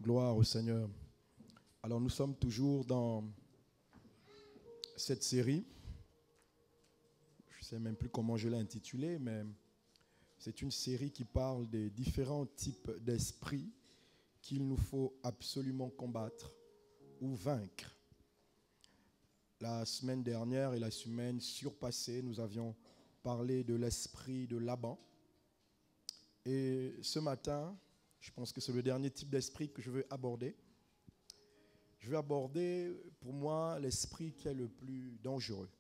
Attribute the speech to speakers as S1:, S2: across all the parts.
S1: Gloire au Seigneur. Alors nous sommes toujours dans cette série. Je ne sais même plus comment je l'ai intitulée, mais c'est une série qui parle des différents types d'esprits qu'il nous faut absolument combattre ou vaincre. La semaine dernière et la semaine surpassée, nous avions parlé de l'esprit de Laban. Et ce matin, je pense que c'est le dernier type d'esprit que je veux aborder. Je vais aborder, pour moi, l'esprit qui est le plus dangereux,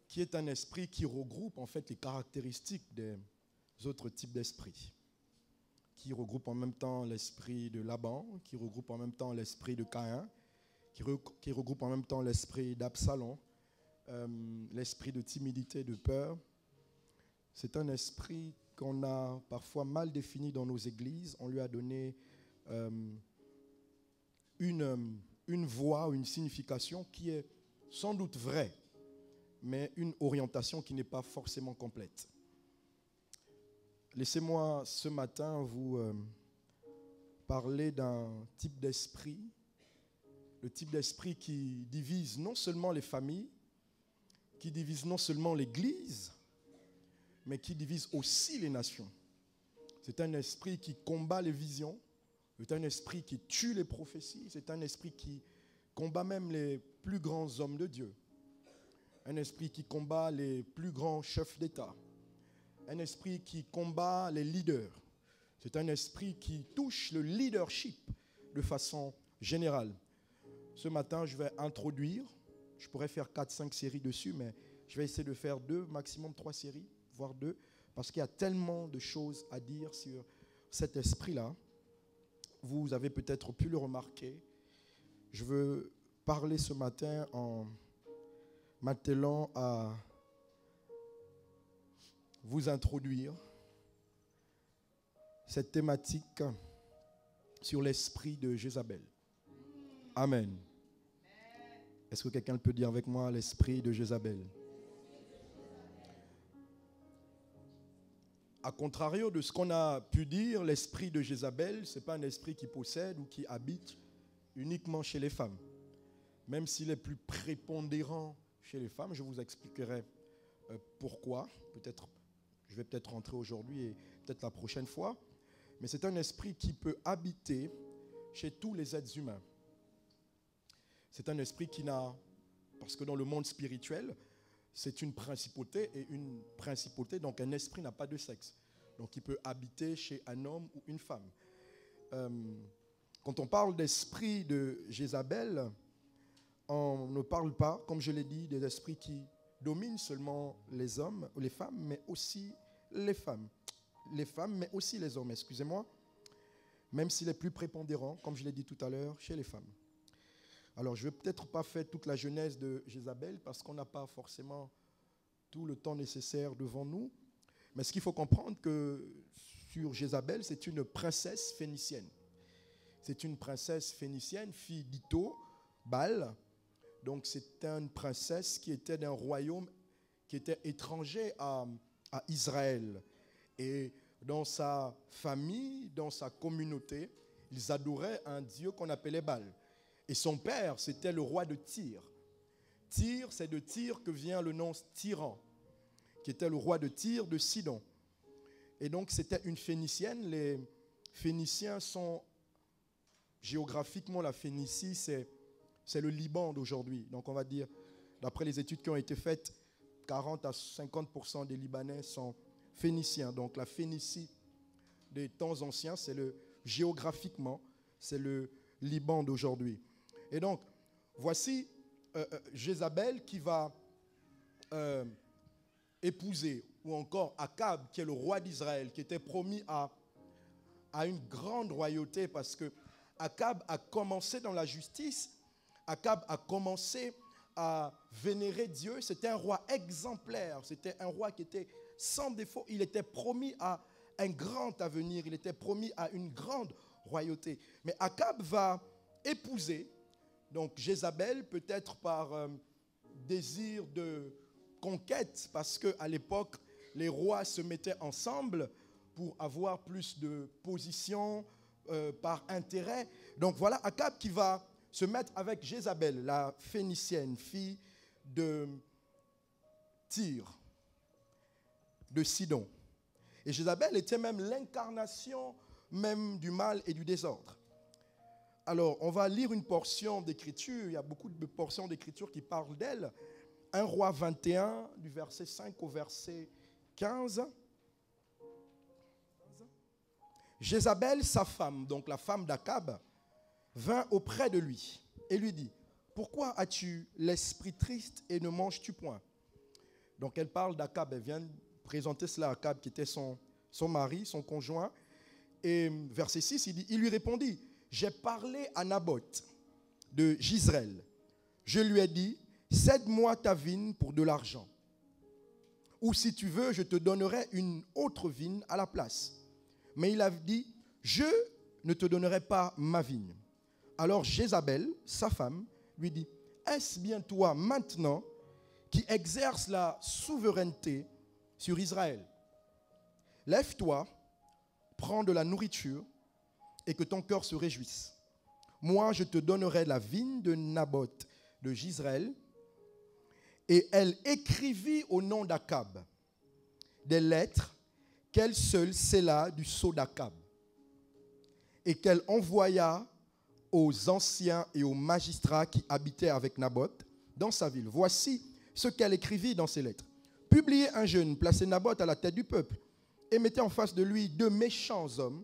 S1: qui est un esprit qui regroupe en fait les caractéristiques des autres types d'esprits, qui regroupe en même temps l'esprit de Laban, qui regroupe en même temps l'esprit de Caïn, qui regroupe en même temps l'esprit d'Absalom, l'esprit de timidité, de peur. C'est un esprit qu'on a parfois mal défini dans nos églises. On lui a donné une voix, une signification qui est sans doute vraie, mais une orientation qui n'est pas forcément complète. Laissez-moi ce matin vous parler d'un type d'esprit, le type d'esprit qui divise non seulement les familles, qui divise non seulement l'Église, mais qui divise aussi les nations. C'est un esprit qui combat les visions, c'est un esprit qui tue les prophéties, c'est un esprit qui combat même les plus grands hommes de Dieu, un esprit qui combat les plus grands chefs d'État, un esprit qui combat les leaders. C'est un esprit qui touche le leadership de façon générale. Ce matin, je vais introduire, je pourrais faire 4-5 séries dessus, mais je vais essayer de faire 2, maximum 3 séries, voire 2, parce qu'il y a tellement de choses à dire sur cet esprit-là. Vous avez peut-être pu le remarquer. Je veux parler ce matin en m'attelant à vous introduire cette thématique sur l'esprit de Jézabel. Amen. Est-ce que quelqu'un peut dire avec moi l'esprit de Jézabel? A contrario de ce qu'on a pu dire, l'esprit de Jézabel, ce n'est pas un esprit qui possède ou qui habite uniquement chez les femmes. Même s'il est plus prépondérant chez les femmes, je vous expliquerai pourquoi. Je vais peut-être rentrer aujourd'hui et peut-être la prochaine fois. Mais c'est un esprit qui peut habiter chez tous les êtres humains. C'est un esprit qui n'a, parce que dans le monde spirituel, c'est une principauté, et une principauté, donc un esprit n'a pas de sexe. Donc il peut habiter chez un homme ou une femme. Quand on parle d'esprit de Jézabel, on ne parle pas, comme je l'ai dit, des esprits qui dominent seulement les hommes ou les femmes, mais aussi les femmes. Les femmes, mais aussi les hommes, excusez-moi, même s'il est plus prépondérant, comme je l'ai dit tout à l'heure, chez les femmes. Alors, je ne vais peut-être pas faire toute la genèse de Jézabel parce qu'on n'a pas forcément tout le temps nécessaire devant nous. Mais ce qu'il faut comprendre que sur Jézabel, c'est une princesse phénicienne. C'est une princesse phénicienne, fille d'Ito, Baal. Donc, c'est une princesse qui était d'un royaume qui était étranger à Israël. Et dans sa famille, dans sa communauté, ils adoraient un dieu qu'on appelait Baal. Et son père, c'était le roi de Tyr. Tyr, c'est de Tyr que vient le nom Tyran, qui était le roi de Tyr, de Sidon. Et donc, c'était une Phénicienne. Les Phéniciens sont, géographiquement, la Phénicie, c'est le Liban d'aujourd'hui. Donc, on va dire, d'après les études qui ont été faites, 40 à 50% des Libanais sont Phéniciens. Donc, la Phénicie des temps anciens, géographiquement, c'est le Liban d'aujourd'hui. Et donc, voici Jézabel qui va épouser, ou encore Akab, qui est le roi d'Israël, qui était promis à une grande royauté, parce que Akab a commencé dans la justice, Akab a commencé à vénérer Dieu. C'était un roi exemplaire, c'était un roi qui était sans défaut. Il était promis à un grand avenir, il était promis à une grande royauté. Mais Akab va épouser donc Jézabel, peut-être par désir de conquête, parce qu'à l'époque, les rois se mettaient ensemble pour avoir plus de position, par intérêt. Donc voilà Akab qui va se mettre avec Jézabel, la Phénicienne, fille de Tyr, de Sidon. Et Jézabel était même l'incarnation même du mal et du désordre. Alors, on va lire une portion d'écriture. Il y a beaucoup de portions d'écriture qui parlent d'elle. 1 Roi 21, du verset 5 au verset 15. Jézabel, sa femme, donc la femme d'Akab, vint auprès de lui et lui dit, « Pourquoi as-tu l'esprit triste et ne manges-tu point ?» Donc elle parle d'Akab, elle vient présenter cela à Akab qui était son mari, son conjoint. Et verset 6, il dit, il lui répondit, « J'ai parlé à Naboth de Jizreel. Je lui ai dit, cède-moi ta vigne pour de l'argent. Ou si tu veux, je te donnerai une autre vigne à la place. » Mais il a dit, « Je ne te donnerai pas ma vigne. » Alors Jézabel, sa femme, lui dit, « Est-ce bien toi maintenant qui exerce la souveraineté sur Israël? Lève-toi, prends de la nourriture et que ton cœur se réjouisse. Moi, je te donnerai la vigne de Naboth de Jizreel. » Et elle écrivit au nom d'Akab des lettres qu'elle seule scella du sceau d'Akab et qu'elle envoya aux anciens et aux magistrats qui habitaient avec Naboth dans sa ville. Voici ce qu'elle écrivit dans ces lettres. Publiez un jeûne, placez Naboth à la tête du peuple et mettez en face de lui 2 méchants hommes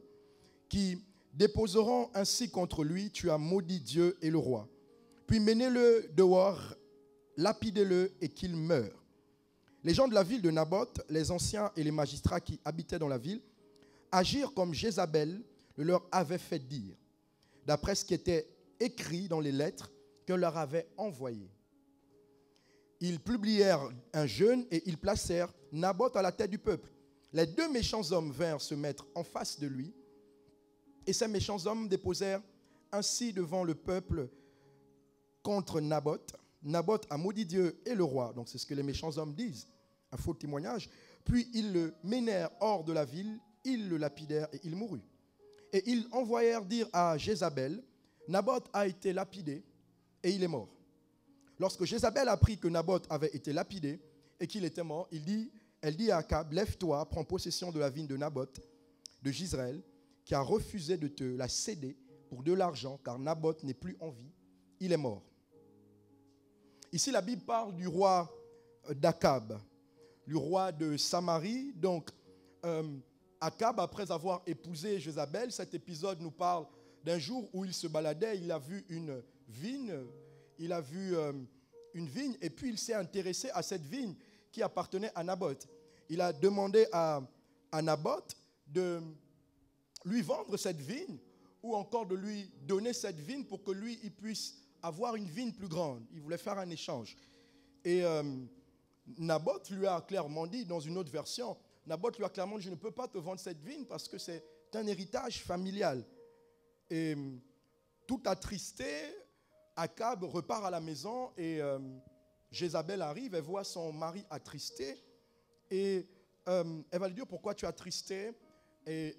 S1: qui déposeront ainsi contre lui, tu as maudit Dieu et le roi. Puis menez-le dehors, lapidez-le et qu'il meure. Les gens de la ville de Naboth, les anciens et les magistrats qui habitaient dans la ville, agirent comme Jézabel le leur avait fait dire, d'après ce qui était écrit dans les lettres qu'elle leur avait envoyées. Ils publièrent un jeûne et ils placèrent Naboth à la tête du peuple. Les 2 méchants hommes vinrent se mettre en face de lui, et ces méchants hommes déposèrent ainsi devant le peuple contre Naboth. Naboth a maudit Dieu et le roi. Donc c'est ce que les méchants hommes disent, un faux témoignage. Puis ils le menèrent hors de la ville, ils le lapidèrent et il mourut. Et ils envoyèrent dire à Jézabel, Naboth a été lapidé et il est mort. Lorsque Jézabel apprit que Naboth avait été lapidé et qu'il était mort, elle dit à Akab, lève-toi, prends possession de la vigne de Naboth de Jizreel, qui a refusé de te la céder pour de l'argent, car Naboth n'est plus en vie, il est mort. Ici, la Bible parle du roi d'Akab, du roi de Samarie. Donc, Akab, après avoir épousé Jézabel, cet épisode nous parle d'un jour où il se baladait, il a vu une vigne, et puis il s'est intéressé à cette vigne qui appartenait à Naboth. Il a demandé à Naboth de lui vendre cette vigne ou encore de lui donner cette vigne pour que lui, il puisse avoir une vigne plus grande. Il voulait faire un échange. Et Naboth lui a clairement dit, dans une autre version, Naboth lui a clairement dit, je ne peux pas te vendre cette vigne parce que c'est un héritage familial. Et tout attristé, Akab repart à la maison et Jézabel arrive, elle voit son mari attristé et elle va lui dire, pourquoi tu es attristé? Et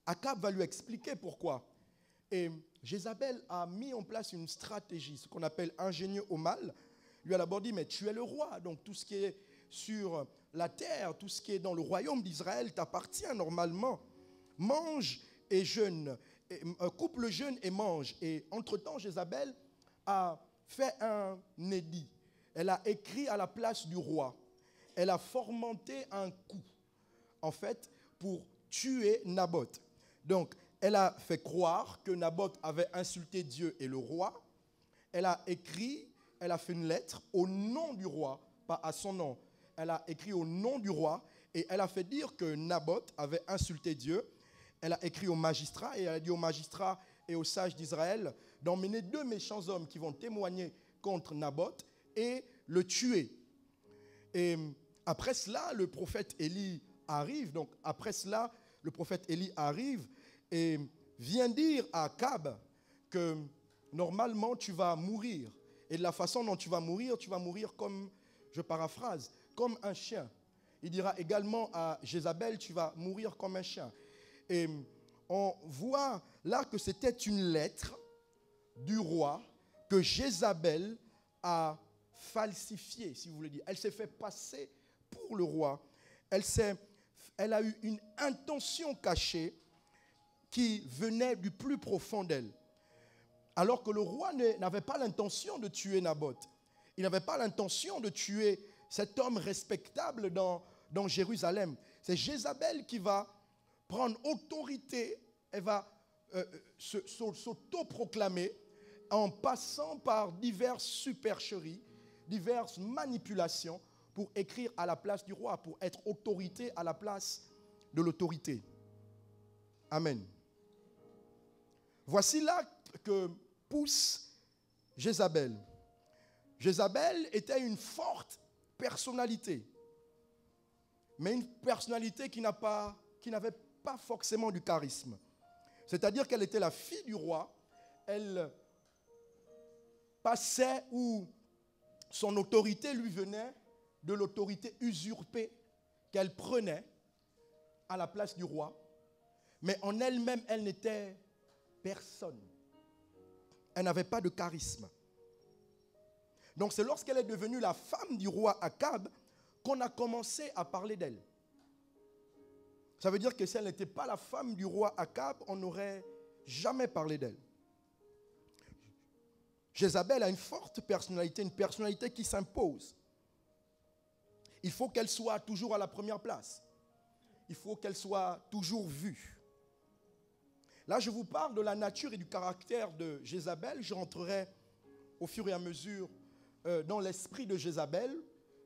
S1: Akab va lui expliquer pourquoi. Et Jézabel a mis en place une stratégie, ce qu'on appelle ingénieux au mal. Lui a d'abord dit, mais tu es le roi, donc tout ce qui est sur la terre, tout ce qui est dans le royaume d'Israël t'appartient normalement. Mange et jeûne, coupe le jeûne et mange. Et entre-temps, Jézabel a fait un édit. Elle a écrit à la place du roi. Elle a fomenté un coup, en fait, pour tuer Naboth. Donc, elle a fait croire que Naboth avait insulté Dieu et le roi. Elle a écrit, elle a fait une lettre au nom du roi, pas à son nom. Elle a écrit au nom du roi et elle a fait dire que Naboth avait insulté Dieu. Elle a écrit aux magistrats et elle a dit aux magistrats et aux sages d'Israël d'emmener 2 méchants hommes qui vont témoigner contre Naboth et le tuer. Et après cela, le prophète Élie arrive. Donc après cela, le prophète Élie arrive et vient dire à Akab que normalement tu vas mourir. Et de la façon dont tu vas mourir comme, je paraphrase, comme un chien. Il dira également à Jézabel, tu vas mourir comme un chien. Et on voit là que c'était une lettre du roi que Jézabel a falsifiée, si vous voulez dire. Elle s'est fait passer pour le roi. Elle a eu une intention cachée qui venait du plus profond d'elle. Alors que le roi n'avait pas l'intention de tuer Naboth. Il n'avait pas l'intention de tuer cet homme respectable dans Jérusalem. C'est Jézabel qui va prendre autorité, elle va s'autoproclamer en passant par diverses supercheries, diverses manipulations pour écrire à la place du roi, pour être autorité à la place de l'autorité. Amen. Voici là que pousse Jézabel. Jézabel était une forte personnalité, mais une personnalité qui n'avait pas forcément du charisme. C'est-à-dire qu'elle était la fille du roi, elle passait où son autorité lui venait de l'autorité usurpée qu'elle prenait à la place du roi, mais en elle-même, elle n'était personne. Elle n'avait pas de charisme. Donc c'est lorsqu'elle est devenue la femme du roi Akab qu'on a commencé à parler d'elle. Ça veut dire que si elle n'était pas la femme du roi Akab, on n'aurait jamais parlé d'elle. Jézabel a une forte personnalité, une personnalité qui s'impose. Il faut qu'elle soit toujours à la première place. Il faut qu'elle soit toujours vue. Là, je vous parle de la nature et du caractère de Jézabel. Je rentrerai au fur et à mesure dans l'esprit de Jézabel,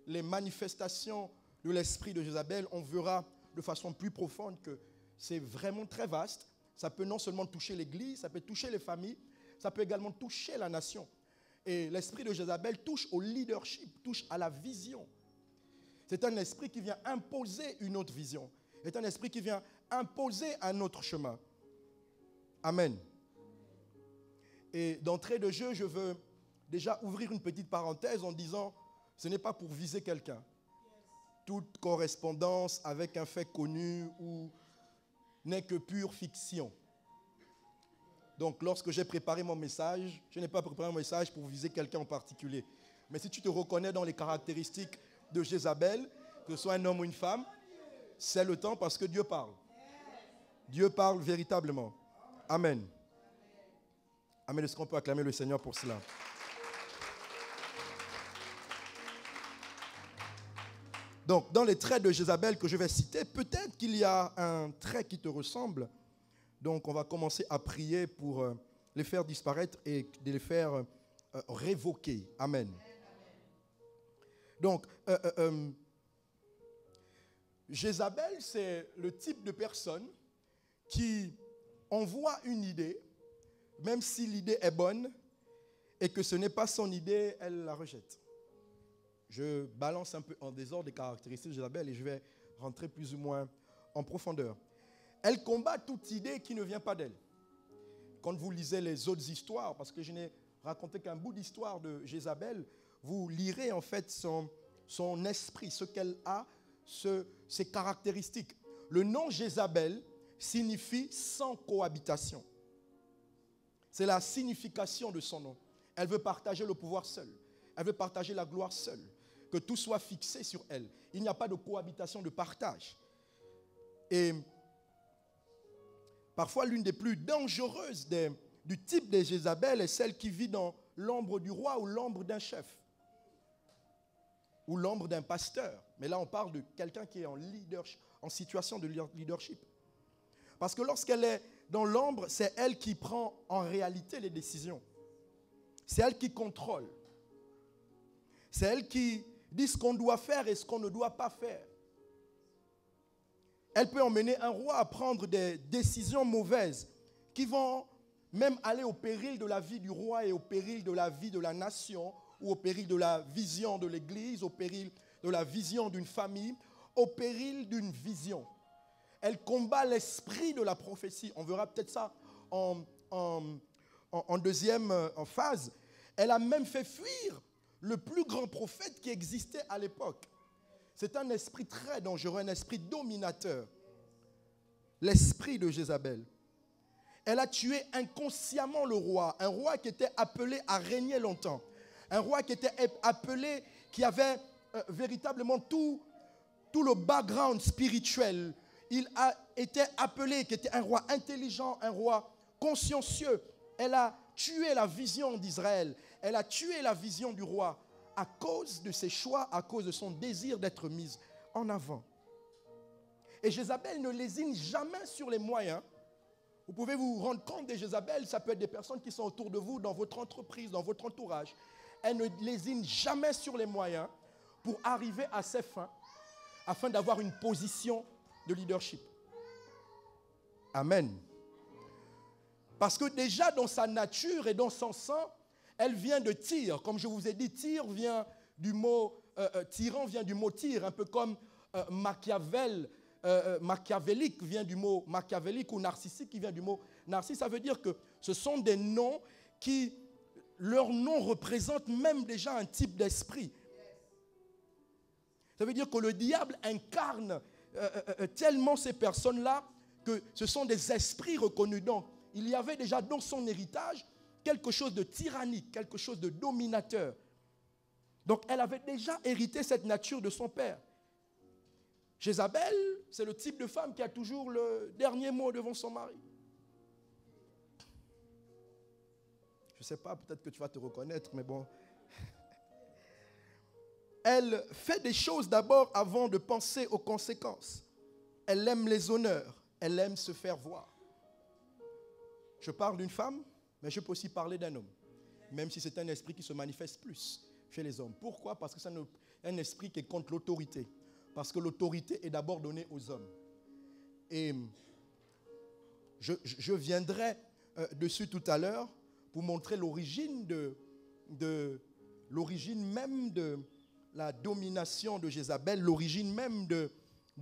S1: les manifestations de l'esprit de Jézabel. On verra de façon plus profonde que c'est vraiment très vaste. Ça peut non seulement toucher l'Église, ça peut toucher les familles, ça peut également toucher la nation. Et l'esprit de Jézabel touche au leadership, touche à la vision. C'est un esprit qui vient imposer une autre vision. C'est un esprit qui vient imposer un autre chemin. Amen. Et d'entrée de jeu, je veux déjà ouvrir une petite parenthèse en disant, ce n'est pas pour viser quelqu'un. Toute correspondance avec un fait connu ou n'est que pure fiction. Donc, lorsque j'ai préparé mon message, je n'ai pas préparé mon message pour viser quelqu'un en particulier. Mais si tu te reconnais dans les caractéristiques de Jézabel, que ce soit un homme ou une femme, c'est le temps parce que Dieu parle. Dieu parle véritablement. Amen. Amen. Est-ce qu'on peut acclamer le Seigneur pour cela? Donc, dans les traits de Jézabel que je vais citer, peut-être qu'il y a un trait qui te ressemble. Donc, on va commencer à prier pour les faire disparaître et de les faire révoquer. Amen. Donc, Jézabel, c'est le type de personne qui envoie une idée, même si l'idée est bonne, et que ce n'est pas son idée, elle la rejette. Je balance un peu en désordre les caractéristiques de Jézabel et je vais rentrer plus ou moins en profondeur. Elle combat toute idée qui ne vient pas d'elle. Quand vous lisez les autres histoires, parce que je n'ai raconté qu'un bout d'histoire de Jézabel, vous lirez en fait son esprit, ce qu'elle a, ses caractéristiques. Le nom Jézabel signifie sans cohabitation. C'est la signification de son nom. Elle veut partager le pouvoir seule. Elle veut partager la gloire seule. Que tout soit fixé sur elle. Il n'y a pas de cohabitation, de partage. Et parfois, l'une des plus dangereuses du type de Jézabel est celle qui vit dans l'ombre du roi ou l'ombre d'un chef. Ou l'ombre d'un pasteur. Mais là, on parle de quelqu'un qui est en situation de leadership. Parce que lorsqu'elle est dans l'ombre, c'est elle qui prend en réalité les décisions. C'est elle qui contrôle. C'est elle qui dit ce qu'on doit faire et ce qu'on ne doit pas faire. Elle peut emmener un roi à prendre des décisions mauvaises qui vont même aller au péril de la vie du roi et au péril de la vie de la nation ou au péril de la vision de l'Église, au péril de la vision d'une famille, au péril d'une vision. Elle combat l'esprit de la prophétie. On verra peut-être ça en deuxième phase. Elle a même fait fuir le plus grand prophète qui existait à l'époque. C'est un esprit très dangereux, un esprit dominateur. L'esprit de Jézabel. Elle a tué inconsciemment le roi, un roi qui était appelé à régner longtemps, un roi qui était appelé, qui avait véritablement tout le background spirituel. Il a été appelé, qui était un roi intelligent, un roi consciencieux. Elle a tué la vision d'Israël, elle a tué la vision du roi à cause de ses choix, à cause de son désir d'être mise en avant. Et Jézabel ne lésine jamais sur les moyens. Vous pouvez vous rendre compte de Jézabel, ça peut être des personnes qui sont autour de vous, dans votre entreprise, dans votre entourage. Elle ne lésine jamais sur les moyens pour arriver à ses fins, afin d'avoir une position de leadership. Amen. Parce que déjà dans sa nature et dans son sang, elle vient de Tyr. Comme je vous ai dit, Tyr vient du mot, tyran vient du mot tir, un peu comme machiavélique vient du mot machiavélique, ou narcissique qui vient du mot narcisse. Ça veut dire que ce sont des noms qui, leur nom représente même déjà un type d'esprit. Ça veut dire que le diable incarne tellement ces personnes-là que ce sont des esprits reconnus. Donc, il y avait déjà dans son héritage quelque chose de tyrannique, quelque chose de dominateur. Donc, elle avait déjà hérité cette nature de son père. Jézabel, c'est le type de femme qui a toujours le dernier mot devant son mari. Je ne sais pas, peut-être que tu vas te reconnaître, mais bon. Elle fait des choses d'abord avant de penser aux conséquences. Elle aime les honneurs, elle aime se faire voir. Je parle d'une femme, mais je peux aussi parler d'un homme, même si c'est un esprit qui se manifeste plus chez les hommes. Pourquoi? Parce que c'est un esprit qui est contre l'autorité. Parce que l'autorité est d'abord donnée aux hommes. Et je viendrai dessus tout à l'heure pour montrer l'origine l'origine même de la domination de Jézabel, l'origine même de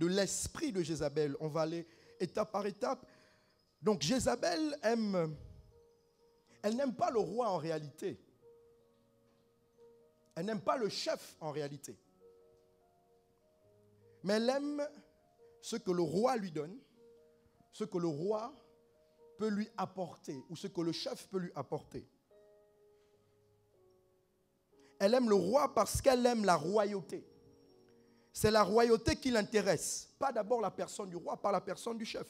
S1: l'esprit de Jézabel. On va aller étape par étape. Donc Jézabel elle n'aime pas le roi en réalité. Elle n'aime pas le chef en réalité. Mais elle aime ce que le roi lui donne, ce que le roi peut lui apporter, ou ce que le chef peut lui apporter. Elle aime le roi parce qu'elle aime la royauté. C'est la royauté qui l'intéresse, pas d'abord la personne du roi, pas la personne du chef.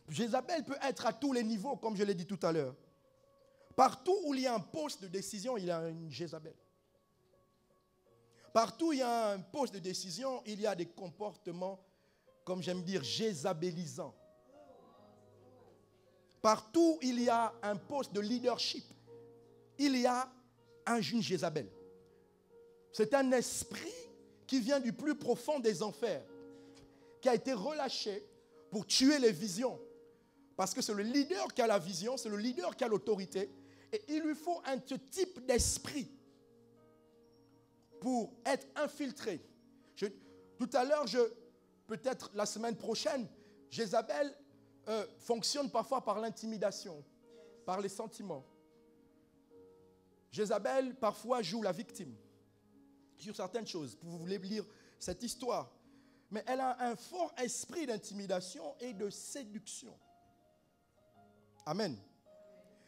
S1: Jézabel peut être à tous les niveaux, comme je l'ai dit tout à l'heure. Partout où il y a un poste de décision, il y a une Jézabel. Partout où il y a un poste de décision, il y a des comportements, comme j'aime dire, jézabélisants. Partout où il y a un poste de leadership, il y a une Jézabel. C'est un esprit qui vient du plus profond des enfers, qui a été relâché pour tuer les visions. Parce que c'est le leader qui a la vision, c'est le leader qui a l'autorité. Et il lui faut un type d'esprit pour être infiltré. Tout à l'heure, peut-être la semaine prochaine, Jézabel fonctionne parfois par l'intimidation, par les sentiments. Jézabel parfois joue la victime sur certaines choses. Vous voulez lire cette histoire. Mais elle a un fort esprit d'intimidation et de séduction. Amen.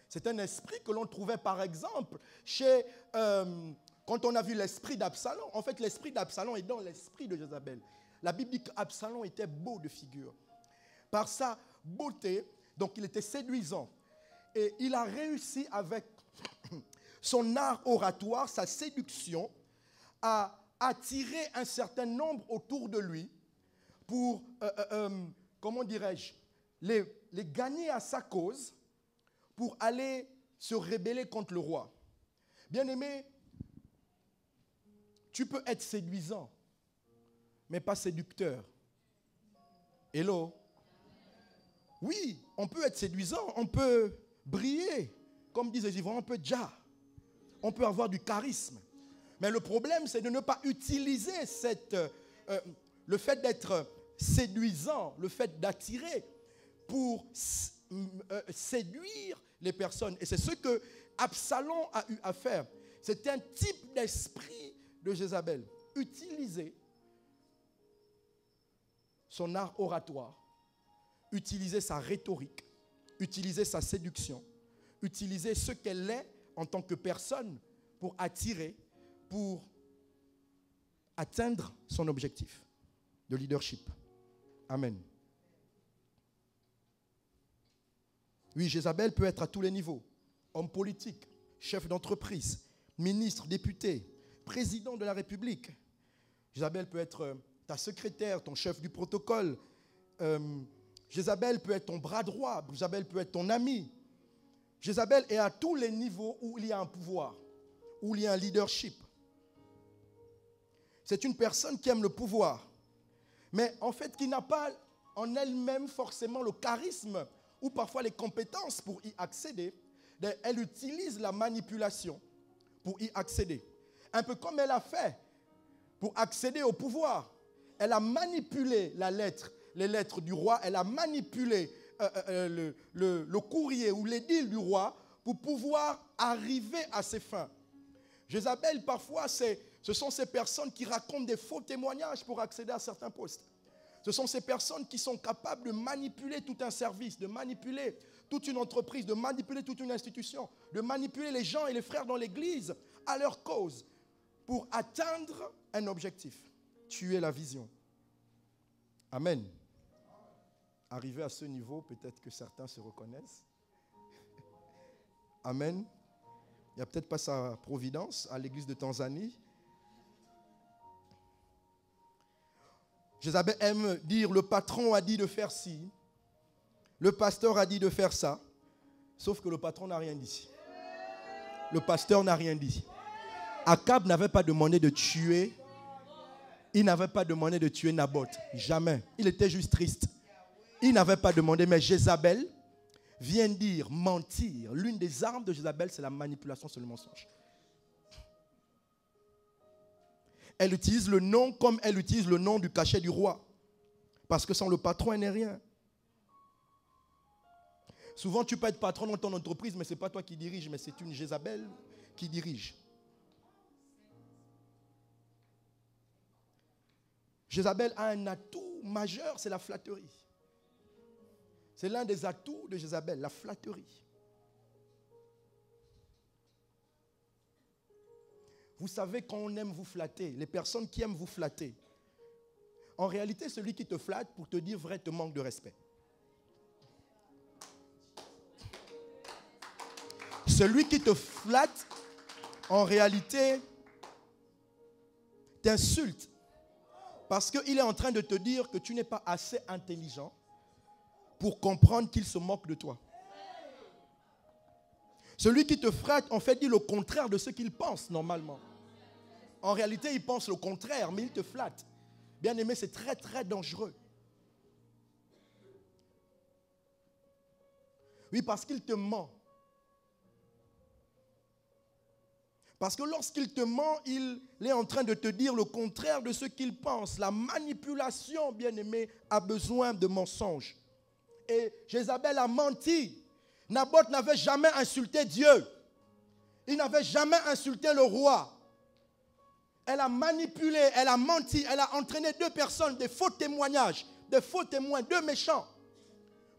S1: C'est un esprit que l'on trouvait par exemple chez... quand on a vu l'esprit d'Absalom, en fait l'esprit d'Absalom est dans l'esprit de Jézabel. La Bible dit qu'Absalom était beau de figure. Par sa beauté, donc il était séduisant. Et il a réussi avec son art oratoire, sa séduction, à attirer un certain nombre autour de lui pour, comment dirais-je, les gagner à sa cause pour aller se rebeller contre le roi. Bien-aimé, tu peux être séduisant, mais pas séducteur. Hello? Oui, on peut être séduisant, on peut briller, comme disent les Ivoiriens, on peut déjà. On peut avoir du charisme. Mais le problème, c'est de ne pas utiliser le fait d'être séduisant, le fait d'attirer pour séduire les personnes. Et c'est ce que Absalom a eu à faire. C'est un type d'esprit de Jézabel. Utiliser son art oratoire, utiliser sa rhétorique, utiliser sa séduction, utiliser ce qu'elle est en tant que personne pour attirer, pour atteindre son objectif de leadership. Amen. Oui, Jézabel peut être à tous les niveaux. Homme politique, chef d'entreprise, ministre, député, président de la République. Jézabel peut être ta secrétaire, ton chef du protocole. Jézabel peut être ton bras droit. Jézabel peut être ton ami. Jézabel est à tous les niveaux où il y a un pouvoir, où il y a un leadership. C'est une personne qui aime le pouvoir, mais en fait qui n'a pas en elle-même forcément le charisme ou parfois les compétences pour y accéder. Elle utilise la manipulation pour y accéder. Un peu comme elle a fait pour accéder au pouvoir. Elle a manipulé les lettres du roi, elle a manipulé le courrier ou l'édile du roi pour pouvoir arriver à ses fins. Jézabel, parfois, ce sont ces personnes qui racontent des faux témoignages pour accéder à certains postes. Ce sont ces personnes qui sont capables de manipuler tout un service, de manipuler toute une entreprise, de manipuler toute une institution, de manipuler les gens et les frères dans l'église à leur cause pour atteindre un objectif, tuer la vision. Amen. Arrivé à ce niveau, peut-être que certains se reconnaissent. Amen. Il n'y a peut-être pas sa providence à l'église de Tanzanie. Jézabel aime dire, le patron a dit de faire ci, le pasteur a dit de faire ça, sauf que le patron n'a rien dit. Le pasteur n'a rien dit. Akab n'avait pas demandé de tuer, il n'avait pas demandé de tuer Naboth, jamais. Il était juste triste. Il n'avait pas demandé, mais Jézabel vient dire, mentir. L'une des armes de Jézabel, c'est la manipulation, c'est le mensonge. Elle utilise le nom comme elle utilise le nom du cachet du roi. Parce que sans le patron, elle n'est rien. Souvent, tu peux être patron dans ton entreprise, mais ce n'est pas toi qui dirige, mais c'est une Jézabel qui dirige. Jézabel a un atout majeur, c'est la flatterie. C'est l'un des atouts de Jézabel, la flatterie. Vous savez, quand on aime vous flatter, les personnes qui aiment vous flatter, en réalité, celui qui te flatte, pour te dire vrai, te manque de respect. Celui qui te flatte, en réalité, t'insulte. Parce qu'il est en train de te dire que tu n'es pas assez intelligent pour comprendre qu'il se moque de toi. Celui qui te flatte, en fait, dit le contraire de ce qu'il pense normalement. En réalité, il pense le contraire, mais il te flatte. Bien aimé, c'est très, très dangereux. Oui, parce qu'il te ment. Parce que lorsqu'il te ment, il est en train de te dire le contraire de ce qu'il pense. La manipulation, bien aimé, a besoin de mensonges. Et Jézabel a menti. Naboth n'avait jamais insulté Dieu. Il n'avait jamais insulté le roi. Elle a manipulé, elle a menti, elle a entraîné deux personnes, des faux témoignages, des faux témoins, deux méchants,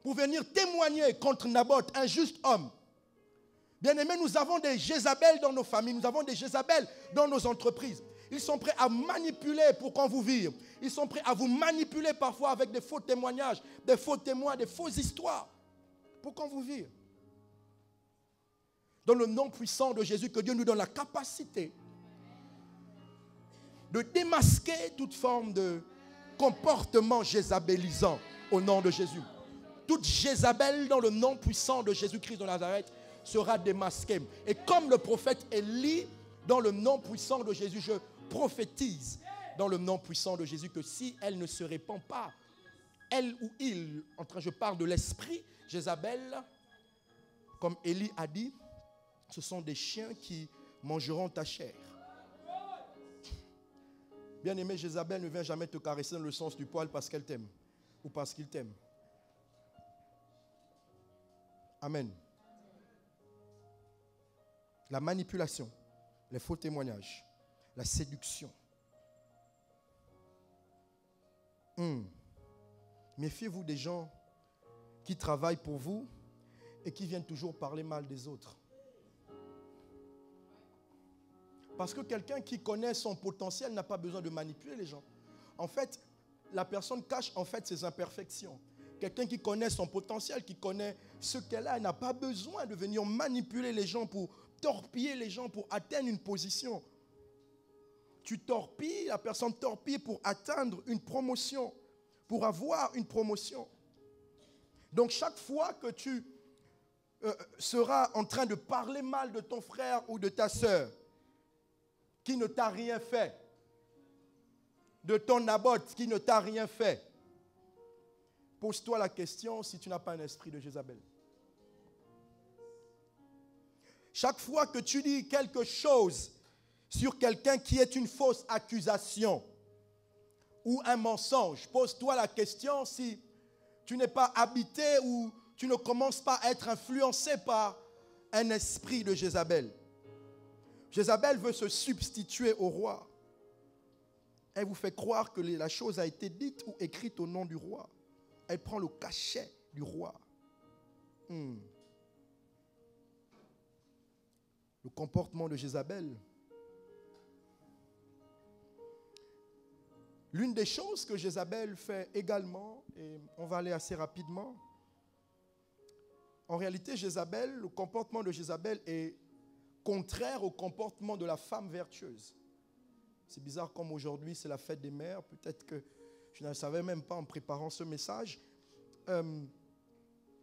S1: pour venir témoigner contre Naboth, un juste homme. Bien-aimés, nous avons des Jézabel dans nos familles, nous avons des Jézabel dans nos entreprises. Ils sont prêts à manipuler pour qu'on vous vive. Ils sont prêts à vous manipuler parfois avec des faux témoignages, des faux témoins, des fausses histoires pour qu'on vous vive. Dans le nom puissant de Jésus, que Dieu nous donne la capacité de démasquer toute forme de comportement jézabelisant au nom de Jésus. Toute Jézabel dans le nom puissant de Jésus-Christ de Nazareth sera démasquée. Et comme le prophète Élie, dans le nom puissant de Jésus, je prophétise dans le nom puissant de Jésus que si elle ne se répand pas, elle ou il, je parle de l'esprit, Jézabel, comme Élie a dit, ce sont des chiens qui mangeront ta chair. Bien-aimé, Jézabel ne vient jamais te caresser dans le sens du poil parce qu'elle t'aime ou parce qu'il t'aime. Amen. La manipulation, les faux témoignages, la séduction. Méfiez-vous des gens qui travaillent pour vous et qui viennent toujours parler mal des autres. Parce que quelqu'un qui connaît son potentiel n'a pas besoin de manipuler les gens. En fait, la personne cache en fait ses imperfections. Quelqu'un qui connaît son potentiel, qui connaît ce qu'elle a, n'a pas besoin de venir manipuler les gens pour torpiller les gens pour atteindre une position. Tu torpilles, la personne torpille pour atteindre une promotion, pour avoir une promotion. Donc chaque fois que tu seras en train de parler mal de ton frère ou de ta sœur, qui ne t'a rien fait, de ton Naboth qui ne t'a rien fait, pose-toi la question si tu n'as pas un esprit de Jézabel. Chaque fois que tu dis quelque chose sur quelqu'un qui est une fausse accusation ou un mensonge, pose-toi la question si tu n'es pas habité ou tu ne commences pas à être influencé par un esprit de Jézabel. Jézabel veut se substituer au roi. Elle vous fait croire que la chose a été dite ou écrite au nom du roi. Elle prend le cachet du roi. Le comportement de Jézabel. L'une des choses que Jézabel fait également, et on va aller assez rapidement, en réalité, Jézabel, le comportement de Jézabel est contraire au comportement de la femme vertueuse. C'est bizarre comme aujourd'hui, c'est la fête des mères. Peut-être que je ne savais même pas en préparant ce message. Elle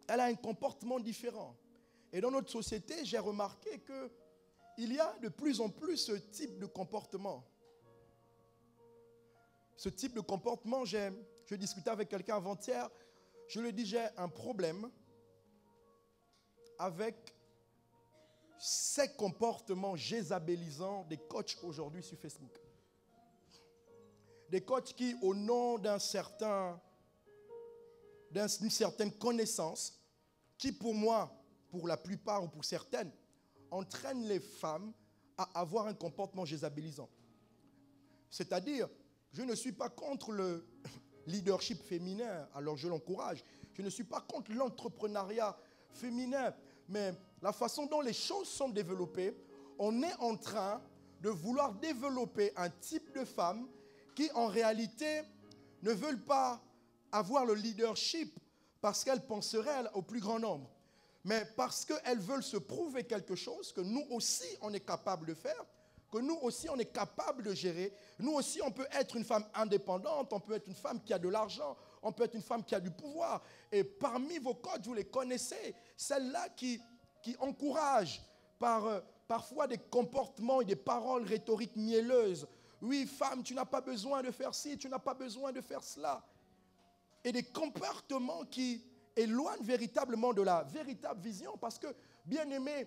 S1: a un comportement différent. Et dans notre société, j'ai remarqué qu'il y a de plus en plus ce type de comportement. Ce type de comportement, je discutais avec quelqu'un avant-hier, je lui ai dit, j'ai un problème avec ces comportements jézabélisants des coachs aujourd'hui sur Facebook. Des coachs qui, au nom d'une certaine connaissance, qui pour moi, pour la plupart ou pour certaines, entraînent les femmes à avoir un comportement jézabélisant. C'est-à-dire, je ne suis pas contre le leadership féminin, alors je l'encourage. Je ne suis pas contre l'entrepreneuriat féminin, mais la façon dont les choses sont développées, on est en train de vouloir développer un type de femmes qui, en réalité, ne veulent pas avoir le leadership parce qu'elles penseraient au plus grand nombre, mais parce qu'elles veulent se prouver quelque chose que nous aussi, on est capable de faire, que nous aussi, on est capable de gérer. Nous aussi, on peut être une femme indépendante, on peut être une femme qui a de l'argent, on peut être une femme qui a du pouvoir. Et parmi vos coachs, vous les connaissez, celles-là qui encouragent parfois des comportements et des paroles rhétoriques mielleuses. Oui, femme, tu n'as pas besoin de faire ci, tu n'as pas besoin de faire cela. Et des comportements qui éloignent véritablement de la véritable vision, parce que, bien aimé,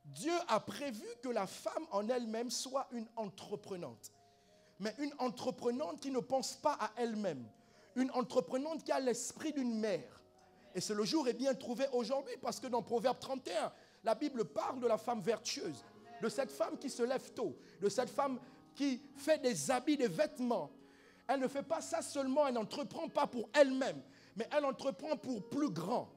S1: Dieu a prévu que la femme en elle-même soit une entreprenante. Mais une entreprenante qui ne pense pas à elle-même. Une entreprenante qui a l'esprit d'une mère. Et ce le jour est bien trouvé aujourd'hui, parce que dans Proverbe 31, la Bible parle de la femme vertueuse, de cette femme qui se lève tôt, de cette femme qui fait des habits, des vêtements. Elle ne fait pas ça seulement, elle n'entreprend pas pour elle-même, mais elle entreprend pour plus grand.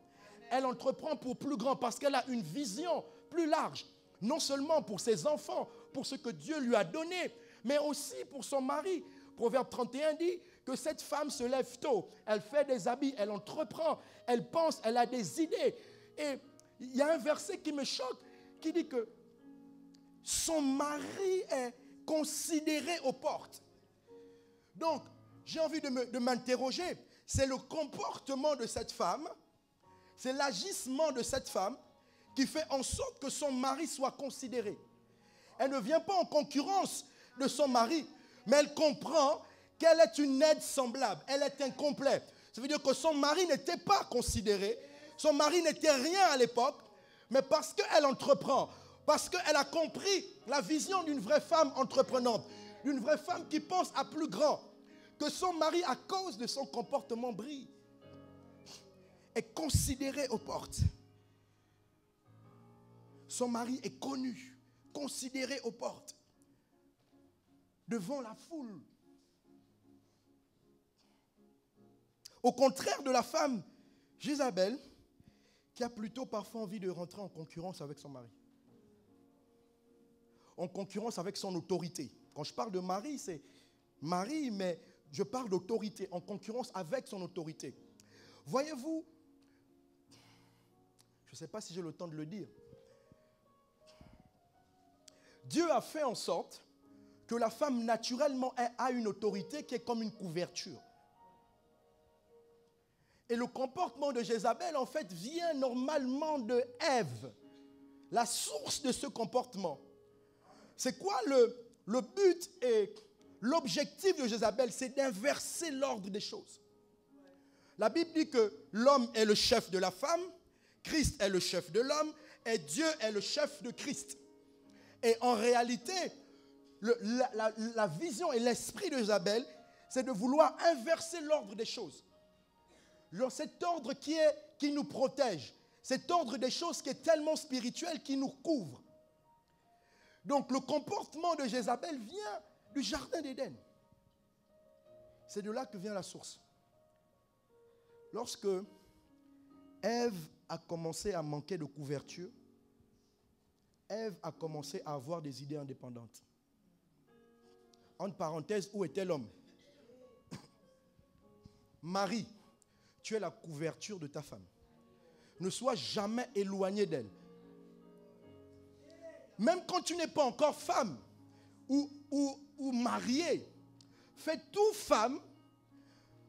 S1: Elle entreprend pour plus grand parce qu'elle a une vision plus large, non seulement pour ses enfants, pour ce que Dieu lui a donné, mais aussi pour son mari. Proverbe 31 dit que cette femme se lève tôt, elle fait des habits, elle entreprend, elle pense, elle a des idées. Et il y a un verset qui me choque, qui dit que son mari est considéré aux portes. Donc, j'ai envie de m'interroger, c'est le comportement de cette femme, c'est l'agissement de cette femme qui fait en sorte que son mari soit considéré. Elle ne vient pas en concurrence de son mari, mais elle comprend qu'elle est une aide semblable, elle est incomplète. Ça veut dire que son mari n'était pas considéré, son mari n'était rien à l'époque, mais parce qu'elle entreprend, parce qu'elle a compris la vision d'une vraie femme entreprenante, d'une vraie femme qui pense à plus grand, que son mari, à cause de son comportement, brille, est considéré aux portes. Son mari est connu, considéré aux portes, devant la foule. Au contraire de la femme Jézabel, qui a plutôt parfois envie de rentrer en concurrence avec son mari. En concurrence avec son autorité. Quand je parle de mari, c'est mari, mais je parle d'autorité, en concurrence avec son autorité. Voyez-vous, je ne sais pas si j'ai le temps de le dire, Dieu a fait en sorte que la femme naturellement a une autorité qui est comme une couverture. Et le comportement de Jézabel, en fait, vient normalement de Ève. La source de ce comportement. C'est quoi le but et l'objectif de Jézabel? C'est d'inverser l'ordre des choses. La Bible dit que l'homme est le chef de la femme, Christ est le chef de l'homme et Dieu est le chef de Christ. Et en réalité, la vision et l'esprit de Jézabel, c'est de vouloir inverser l'ordre des choses. Cet ordre qui nous protège, cet ordre des choses qui est tellement spirituel, qui nous couvre. Donc le comportement de Jézabel vient du jardin d'Éden. C'est de là que vient la source. Lorsque Ève a commencé à manquer de couverture, Ève a commencé à avoir des idées indépendantes. Entre parenthèses, où était l'homme? Marie, tu es la couverture de ta femme. Ne sois jamais éloigné d'elle. Même quand tu n'es pas encore femme ou mariée, fais tout femme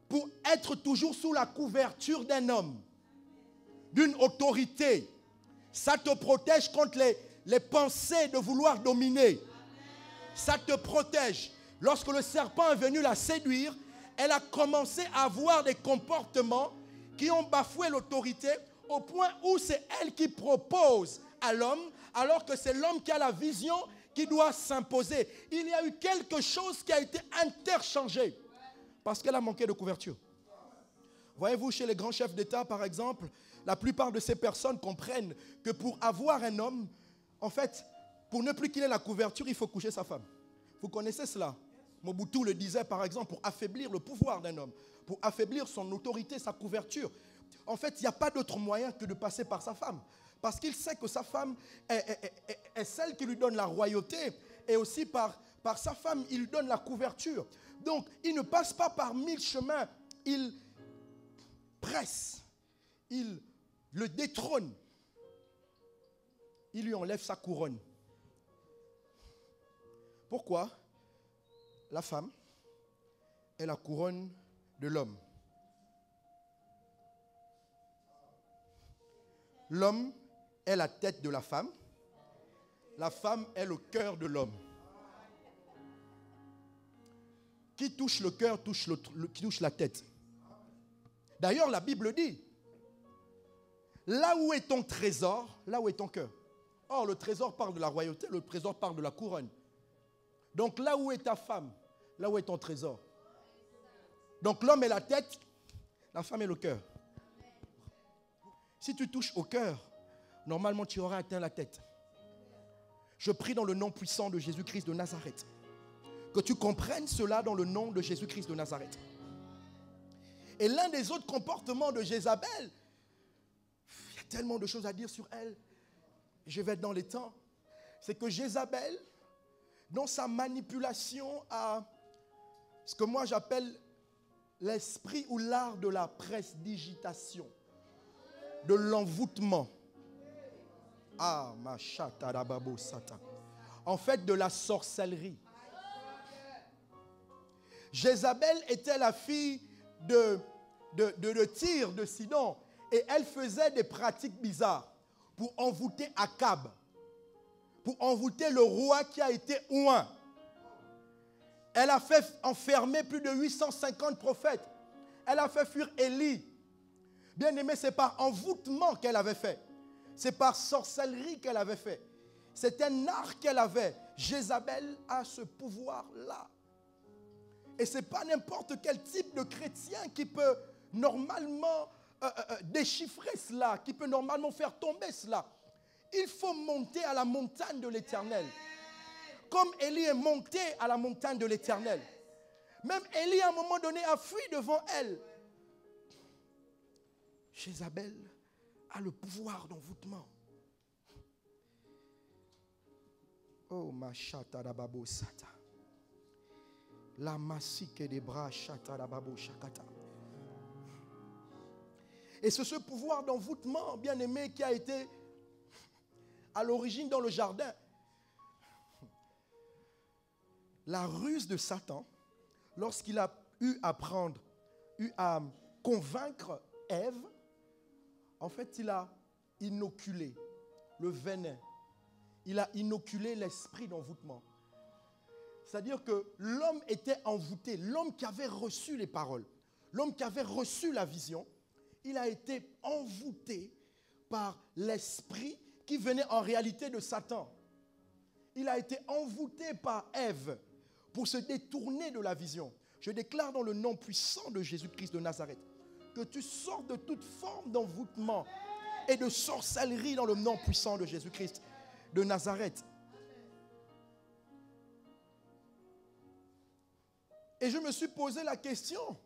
S1: pour être toujours sous la couverture d'un homme, d'une autorité. Ça te protège contre les pensées de vouloir dominer. Ça te protège. Lorsque le serpent est venu la séduire, elle a commencé à avoir des comportements qui ont bafoué l'autorité au point où c'est elle qui propose à l'homme, alors que c'est l'homme qui a la vision qui doit s'imposer. Il y a eu quelque chose qui a été interchangé parce qu'elle a manqué de couverture. Voyez-vous, chez les grands chefs d'État, par exemple, la plupart de ces personnes comprennent que pour avoir un homme, en fait, pour ne plus qu'il ait la couverture, il faut coucher sa femme. Vous connaissez cela? Mobutu le disait, par exemple, pour affaiblir le pouvoir d'un homme, pour affaiblir son autorité, sa couverture. En fait, il n'y a pas d'autre moyen que de passer par sa femme. Parce qu'il sait que sa femme est celle qui lui donne la royauté. Et aussi par sa femme, il lui donne la couverture. Donc, il ne passe pas par 1000 chemins. Il presse. Il le détrône. Il lui enlève sa couronne. Pourquoi? La femme est la couronne de l'homme. L'homme est la tête de la femme. La femme est le cœur de l'homme. Qui touche le cœur touche la tête. D'ailleurs, la Bible dit, là où est ton trésor, là où est ton cœur. Or, le trésor parle de la royauté, le trésor parle de la couronne. Donc, là où est ta femme, là où est ton trésor. Donc, l'homme est la tête, la femme est le cœur. Si tu touches au cœur, normalement tu auras atteint la tête. Je prie dans le nom puissant de Jésus-Christ de Nazareth, que tu comprennes cela dans le nom de Jésus-Christ de Nazareth. Et l'un des autres comportements de Jézabel, il y a tellement de choses à dire sur elle, je vais être dans les temps, c'est que Jézabel, dans sa manipulation à ce que moi j'appelle l'esprit ou l'art de la prestidigitation, de l'envoûtement. Ah, ma chata d'ababo satan. En fait, de la sorcellerie. Jézabel était la fille de Tyr, de Sidon, et elle faisait des pratiques bizarres pour envoûter Akab, pour envoûter le roi qui a été oint. Elle a fait enfermer plus de 850 prophètes. Elle a fait fuir Élie. Bien aimé, c'est par envoûtement qu'elle avait fait. C'est par sorcellerie qu'elle avait fait. C'est un art qu'elle avait. Jézabel a ce pouvoir-là. Et ce n'est pas n'importe quel type de chrétien qui peut normalement déchiffrer cela, qui peut normalement faire tomber cela. Il faut monter à la montagne de l'Éternel. Comme Élie est monté à la montagne de l'Éternel. Même Élie, à un moment donné, a fui devant elle. Jézabel a le pouvoir d'envoûtement. Oh, ma chata da babo sata. La massique des bras chata da babo shakata. Et c'est ce pouvoir d'envoûtement, bien aimé, qui a été à l'origine dans le jardin. La ruse de Satan, lorsqu'il a eu à convaincre Ève, en fait, il a inoculé le venin. Il a inoculé l'esprit d'envoûtement. C'est-à-dire que l'homme était envoûté, l'homme qui avait reçu les paroles, l'homme qui avait reçu la vision, il a été envoûté par l'esprit qui venait en réalité de Satan. Il a été envoûté par Ève pour se détourner de la vision. Je déclare dans le nom puissant de Jésus-Christ de Nazareth que tu sors de toute forme d'envoûtement et de sorcellerie dans le nom puissant de Jésus-Christ de Nazareth. Et je me suis posé la question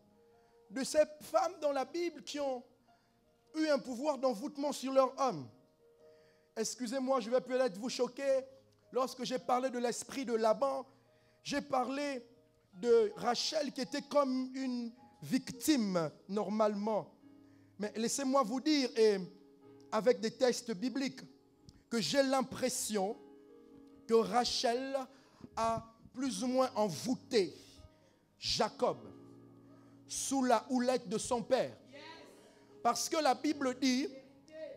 S1: de ces femmes dans la Bible qui ont eu un pouvoir d'envoûtement sur leur homme. Excusez-moi, je vais peut-être vous choquer. Lorsque j'ai parlé de l'esprit de Laban, j'ai parlé de Rachel qui était comme une victime normalement. Mais laissez-moi vous dire, et avec des textes bibliques, que j'ai l'impression que Rachel a plus ou moins envoûté Jacob sous la houlette de son père. Parce que la Bible dit,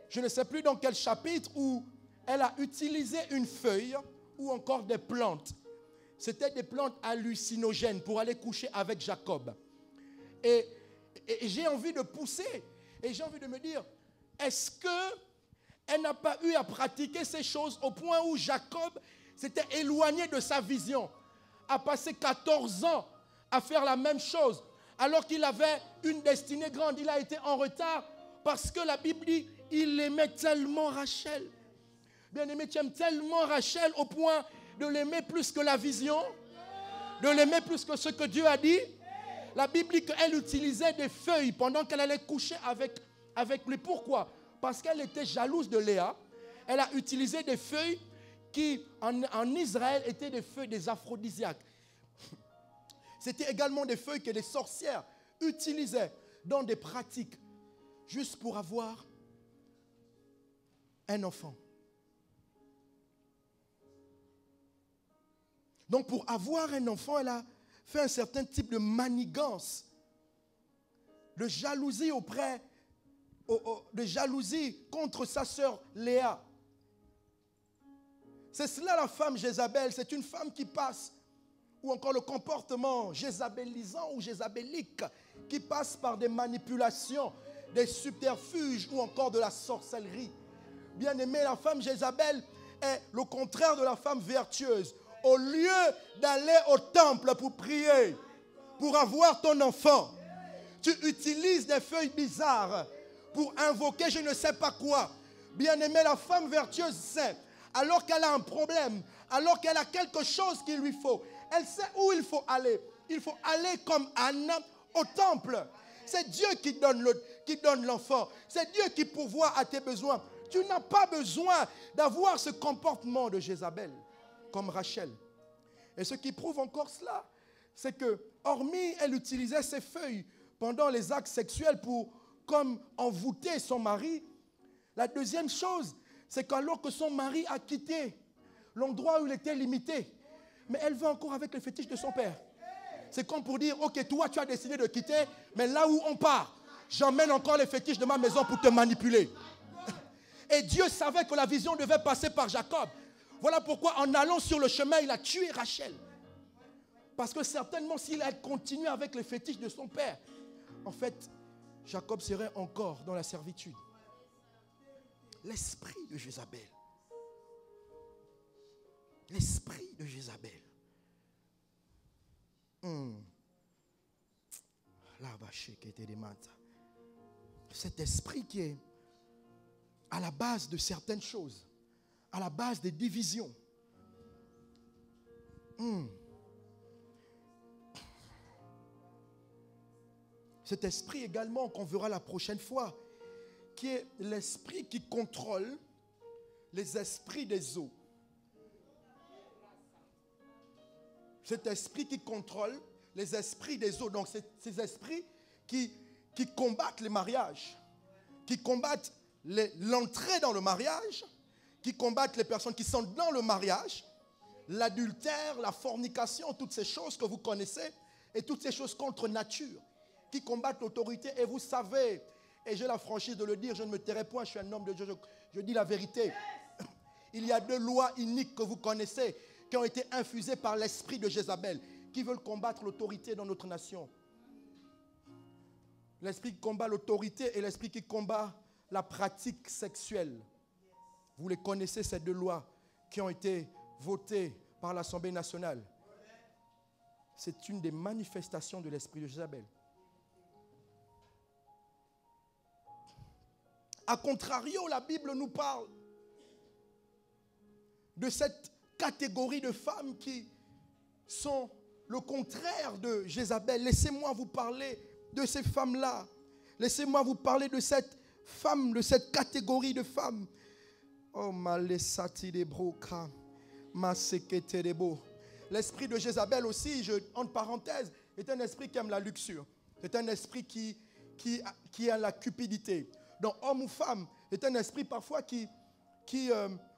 S1: je ne sais plus dans quel chapitre, où elle a utilisé une feuille ou encore des plantes. C'était des plantes hallucinogènes pour aller coucher avec Jacob. Et j'ai envie de pousser et j'ai envie de me dire, est-ce qu'elle n'a pas eu à pratiquer ces choses au point où Jacob s'était éloigné de sa vision, a passé 14 ans à faire la même chose, alors qu'il avait une destinée grande. Il a été en retard parce que la Bible dit, il aimait tellement Rachel. Bien-aimé, tu aimes tellement Rachel au point de l'aimer plus que la vision, de l'aimer plus que ce que Dieu a dit. La Bible dit qu'elle utilisait des feuilles pendant qu'elle allait coucher avec lui. Pourquoi? Parce qu'elle était jalouse de Léa. Elle a utilisé des feuilles qui, en Israël, étaient des feuilles des aphrodisiaques. C'était également des feuilles que les sorcières utilisaient dans des pratiques juste pour avoir un enfant. Donc pour avoir un enfant, elle a fait un certain type de manigance, de jalousie de jalousie contre sa sœur Léa. C'est cela la femme Jézabel, c'est une femme qui passe, ou encore le comportement jézabélisant ou jézabélique, qui passe par des manipulations, des subterfuges ou encore de la sorcellerie. Bien aimé, la femme Jézabel est le contraire de la femme vertueuse. Au lieu d'aller au temple pour prier, pour avoir ton enfant, tu utilises des feuilles bizarres pour invoquer je ne sais pas quoi. Bien aimé, la femme vertueuse sait, alors qu'elle a un problème, alors qu'elle a quelque chose qu'il lui faut, elle sait où il faut aller. Il faut aller comme Anna au temple. C'est Dieu qui donne l'enfant. C'est Dieu qui pourvoit à tes besoins. Tu n'as pas besoin d'avoir ce comportement de Jézabel, comme Rachel. Et ce qui prouve encore cela, c'est que, hormis elle utilisait ses feuilles pendant les actes sexuels pour comme envoûter son mari, la deuxième chose, c'est qu'alors que son mari a quitté l'endroit où il était limité, mais elle va encore avec le fétiche de son père. C'est comme pour dire, ok, toi tu as décidé de quitter, mais là où on part, j'emmène encore les fétiches de ma maison pour te manipuler. Et Dieu savait que la vision devait passer par Jacob. Voilà pourquoi en allant sur le chemin, il a tué Rachel. Parce que certainement s'il a continué avec les fétiches de son père, en fait, Jacob serait encore dans la servitude. L'esprit de Jézabel. L'esprit de Jézabel. Cet esprit qui est à la base de certaines choses, à la base des divisions. Cet esprit également qu'on verra la prochaine fois, qui est l'esprit qui contrôle les esprits des eaux. Cet esprit qui contrôle les esprits des eaux. Donc, c'est ces esprits qui combattent les mariages, qui combattent l'entrée dans le mariage, qui combattent les personnes qui sont dans le mariage, l'adultère, la fornication, toutes ces choses que vous connaissez, et toutes ces choses contre nature, qui combattent l'autorité. Et vous savez, et j'ai la franchise de le dire, je ne me tairai point, je suis un homme de Dieu, je dis la vérité. Il y a 2 lois iniques que vous connaissez, qui ont été infusées par l'esprit de Jézabel, qui veulent combattre l'autorité dans notre nation. L'esprit qui combat l'autorité et l'esprit qui combat la pratique sexuelle. Vous les connaissez, ces 2 lois qui ont été votées par l'Assemblée nationale. C'est une des manifestations de l'esprit de Jézabel. A contrario, la Bible nous parle de cette catégorie de femmes qui sont le contraire de Jézabel. Laissez-moi vous parler de ces femmes-là. Laissez-moi vous parler de cette femme, de cette catégorie de femmes. Oh, malesati de broka, masekete de bo. L'esprit de Jézabel aussi, entre parenthèses, est un esprit qui aime la luxure. C'est un esprit qui a la cupidité. Donc, homme ou femme, est un esprit parfois qui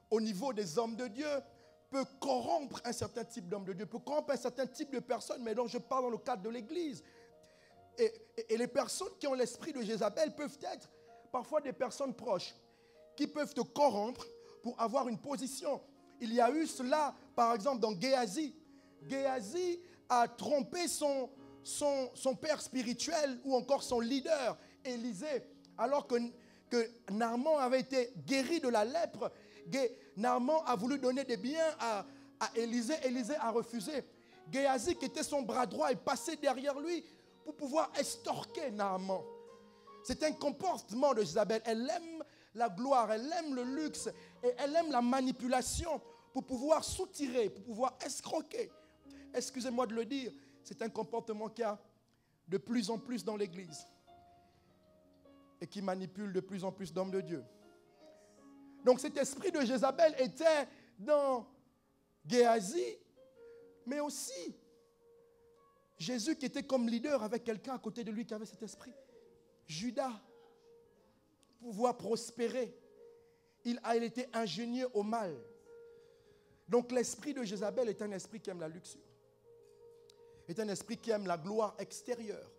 S1: au niveau des hommes de Dieu, peut corrompre un certain type d'homme de Dieu, peut corrompre un certain type de personnes, mais dont je parle dans le cadre de l'Église. Et les personnes qui ont l'esprit de Jézabel peuvent être parfois des personnes proches, qui peuvent te corrompre pour avoir une position. Il y a eu cela, par exemple, dans Géasi. Géasi a trompé son père spirituel ou encore son leader, Élisée, alors que Naaman avait été guéri de la lèpre. Naaman a voulu donner des biens à Élisée. Élisée a refusé. Géasi, qui était son bras droit, est passé derrière lui pour pouvoir estorquer Naaman. C'est un comportement de Jézabel. Elle aime la gloire, elle aime le luxe et elle aime la manipulation pour pouvoir soutirer, pour pouvoir escroquer. Excusez-moi de le dire, c'est un comportement qu'il y a de plus en plus dans l'Église et qui manipule de plus en plus d'hommes de Dieu. Donc cet esprit de Jézabel était dans Géasi, mais aussi Jésus qui était comme leader avec quelqu'un à côté de lui qui avait cet esprit. Judas, pouvoir prospérer. Il a été ingénieux au mal. Donc l'esprit de Jézabel est un esprit qui aime la luxure. Est un esprit qui aime la gloire extérieure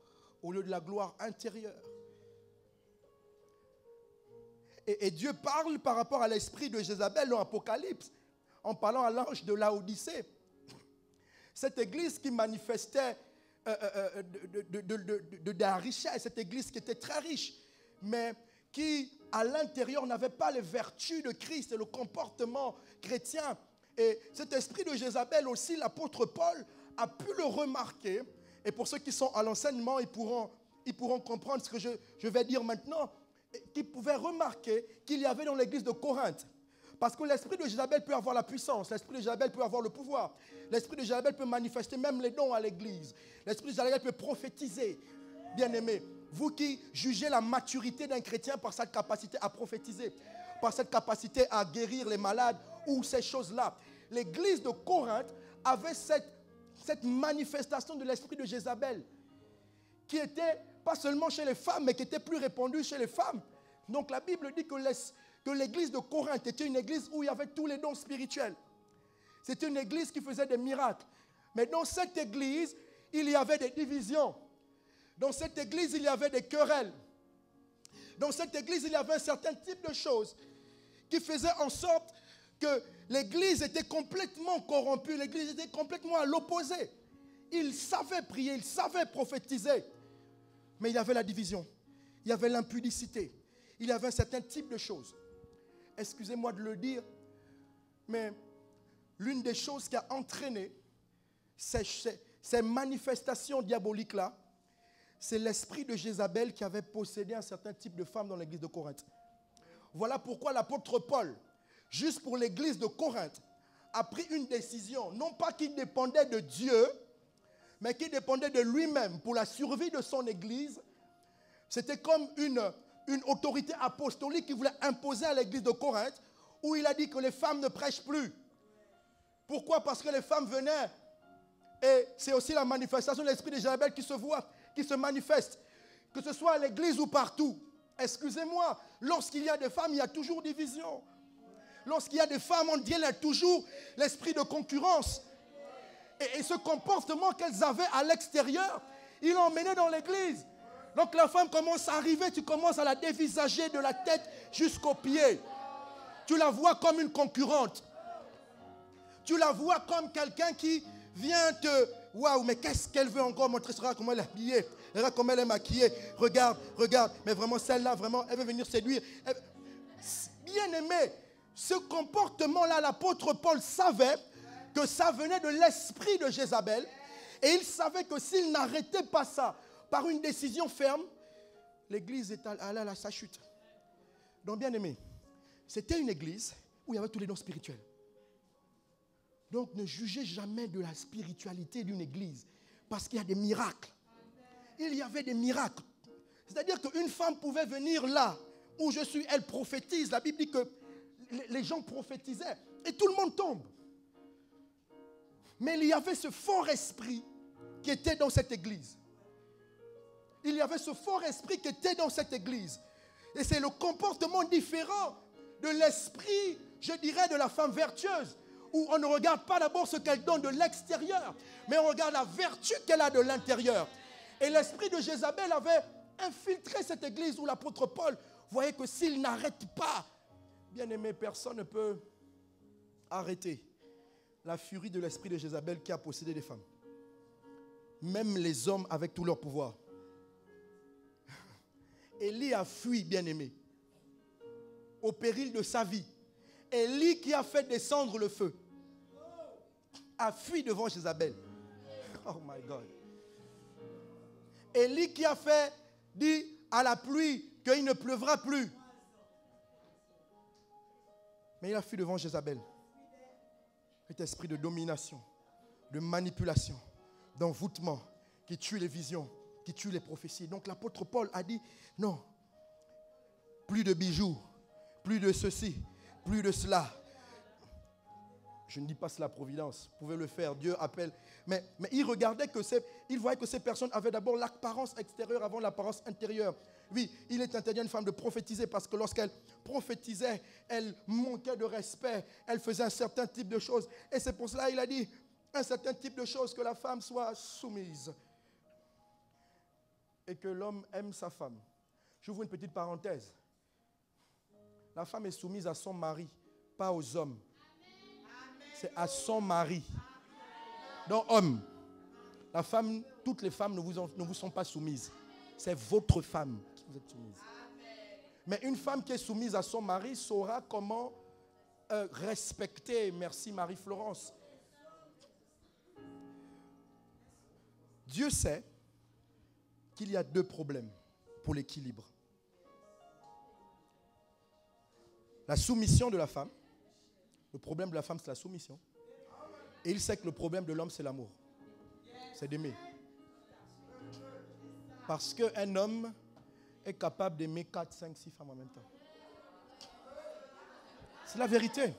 S1: au lieu de la gloire intérieure. Et Dieu parle par rapport à l'esprit de Jézabel dans l'Apocalypse, en parlant à l'ange de Laodicée. Cette église qui manifestait de la richesse, cette église qui était très riche, mais qui à l'intérieur n'avait pas les vertus de Christ et le comportement chrétien. Et cet esprit de Jézabel aussi, l'apôtre Paul a pu le remarquer. Et pour ceux qui sont à l'enseignement, ils pourront comprendre ce que je vais dire maintenant, qui pouvaient remarquer qu'il y avait dans l'église de Corinthe. Parce que l'esprit de Jézabel peut avoir la puissance, l'esprit de Jézabel peut avoir le pouvoir, l'esprit de Jézabel peut manifester même les dons à l'église, l'esprit de Jézabel peut prophétiser. Bien-aimés, vous qui jugez la maturité d'un chrétien par sa capacité à prophétiser, par cette capacité à guérir les malades ou ces choses-là, l'église de Corinthe avait cette manifestation de l'esprit de Jézabel qui était pas seulement chez les femmes, mais qui était plus répandue chez les femmes. Donc la Bible dit que l'église de Corinthe était une église où il y avait tous les dons spirituels. C'était une église qui faisait des miracles. Mais dans cette église, il y avait des divisions. Dans cette église, il y avait des querelles. Dans cette église, il y avait un certain type de choses qui faisaient en sorte que l'église était complètement corrompue. L'église était complètement à l'opposé. Ils savaient prier, ils savaient prophétiser. Mais il y avait la division. Il y avait l'impudicité. Il y avait un certain type de choses. Excusez-moi de le dire, mais l'une des choses qui a entraîné ces manifestations diaboliques-là, c'est l'esprit de Jézabel qui avait possédé un certain type de femmes dans l'église de Corinthe. Voilà pourquoi l'apôtre Paul, juste pour l'église de Corinthe, a pris une décision, non pas qui dépendait de Dieu, mais qui dépendait de lui-même pour la survie de son église. C'était comme une autorité apostolique qu'il voulait imposer à l'église de Corinthe, où il a dit que les femmes ne prêchent plus. Pourquoi? Parce que les femmes venaient, et c'est aussi la manifestation de l'esprit de Jézabel qui se voit, qui se manifeste, que ce soit à l'église ou partout. Excusez-moi, lorsqu'il y a des femmes, il y a toujours division. Lorsqu'il y a des femmes, on dit qu'il y a toujours l'esprit de concurrence. Et ce comportement qu'elles avaient à l'extérieur, ils l'ont emmené dans l'église. Donc la femme commence à arriver, tu commences à la dévisager de la tête jusqu'aux pieds. Tu la vois comme une concurrente. Tu la vois comme quelqu'un qui vient te... Waouh, mais qu'est-ce qu'elle veut encore montrer? Regarde comment elle est habillée. Regarde comment elle est maquillée. Regarde, regarde. Mais vraiment, celle-là, vraiment, elle veut venir séduire. Bien aimé, ce comportement-là, l'apôtre Paul savait que ça venait de l'esprit de Jézabel. Et il savait que s'il n'arrêtait pas ça par une décision ferme, l'église est allée à sa chute. Donc, bien aimé, c'était une église où il y avait tous les dons spirituels. Donc, ne jugez jamais de la spiritualité d'une église, parce qu'il y a des miracles. Il y avait des miracles. C'est-à-dire qu'une femme pouvait venir là où je suis, elle prophétise. La Bible dit que les gens prophétisaient et tout le monde tombe. Mais il y avait ce fort esprit qui était dans cette église. Il y avait ce fort esprit qui était dans cette église. Et c'est le comportement différent de l'esprit, je dirais, de la femme vertueuse, où on ne regarde pas d'abord ce qu'elle donne de l'extérieur, mais on regarde la vertu qu'elle a de l'intérieur. Et l'esprit de Jézabel avait infiltré cette église où l'apôtre Paul voyait que s'il n'arrête pas, bien aimé, personne ne peut arrêter la furie de l'esprit de Jézabel qui a possédé des femmes. Même les hommes avec tout leur pouvoir. Élie a fui, bien aimé, au péril de sa vie. Élie qui a fait descendre le feu a fui devant Jézabel. Oh my God. Élie qui a fait dit à la pluie qu'il ne pleuvra plus. Mais il a fui devant Jézabel. Cet esprit de domination, de manipulation, d'envoûtement qui tue les visions, qui tue les prophéties. Donc l'apôtre Paul a dit non, plus de bijoux, plus de ceci, plus de cela. Je ne dis pas cela providence, vous pouvez le faire, Dieu appelle. Mais il regardait il voyait que ces personnes avaient d'abord l'apparence extérieure avant l'apparence intérieure. Oui, il est interdit à une femme de prophétiser parce que lorsqu'elle prophétisait, elle manquait de respect, elle faisait un certain type de choses. Et c'est pour cela qu'il a dit un certain type de choses, que la femme soit soumise et que l'homme aime sa femme. J'ouvre une petite parenthèse. La femme est soumise à son mari, pas aux hommes. C'est à son mari. Donc, homme, la femme, toutes les femmes ne vous sont pas soumises. C'est votre femme qui vous est soumise. Mais une femme qui est soumise à son mari saura comment respecter. Merci Marie-Florence. Dieu sait qu'il y a deux problèmes pour l'équilibre. La soumission de la femme. Le problème de la femme, c'est la soumission. Et il sait que le problème de l'homme, c'est l'amour. C'est d'aimer. Parce qu'un homme est capable d'aimer 4, 5, 6 femmes en même temps. C'est la vérité.